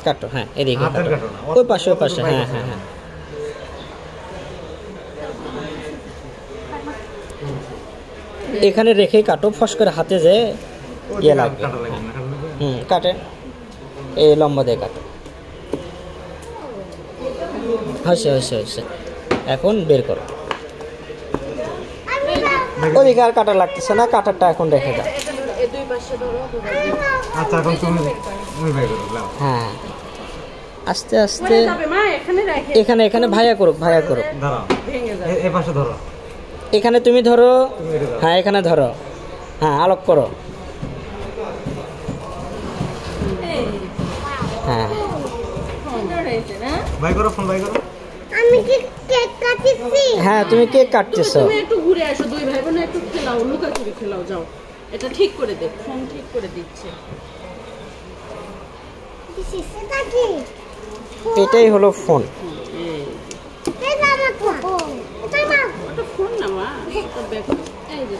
কাটো, হ্যাঁ এদিকে কাটো, ওই পাশে হ্যাঁ হ্যাঁ হ্যাঁ। এখানে রেখেই কাটো, ফস করে হাতে যে ইয়ে লাগবে। কাটে, এই লম্বা দিয়ে কাটো। হয়েছে। এখন বের করো। ওদিকে আর কাটা লাগতেছে না, কাটারটা এখন রেখে দাও। হ্যাঁ আস্তে আস্তে এখানে ভাইয়া করুক। এখানে তুমি ধরো, হ্যাঁ এখানে ধরো, হ্যাঁ আলোক করো, হ্যাঁ হ্যাঁ তুমি কেক কাটতেছো। তুমি একটু ঘুরে আসো, দুই ভাই বোন একটু খেলাও, লুকাচুরি খেলাও, যাও। এটা ঠিক করে দে, ফোন ঠিক করে দিচ্ছে। এটাই হলো ফোন। ফোন না মা, এই যে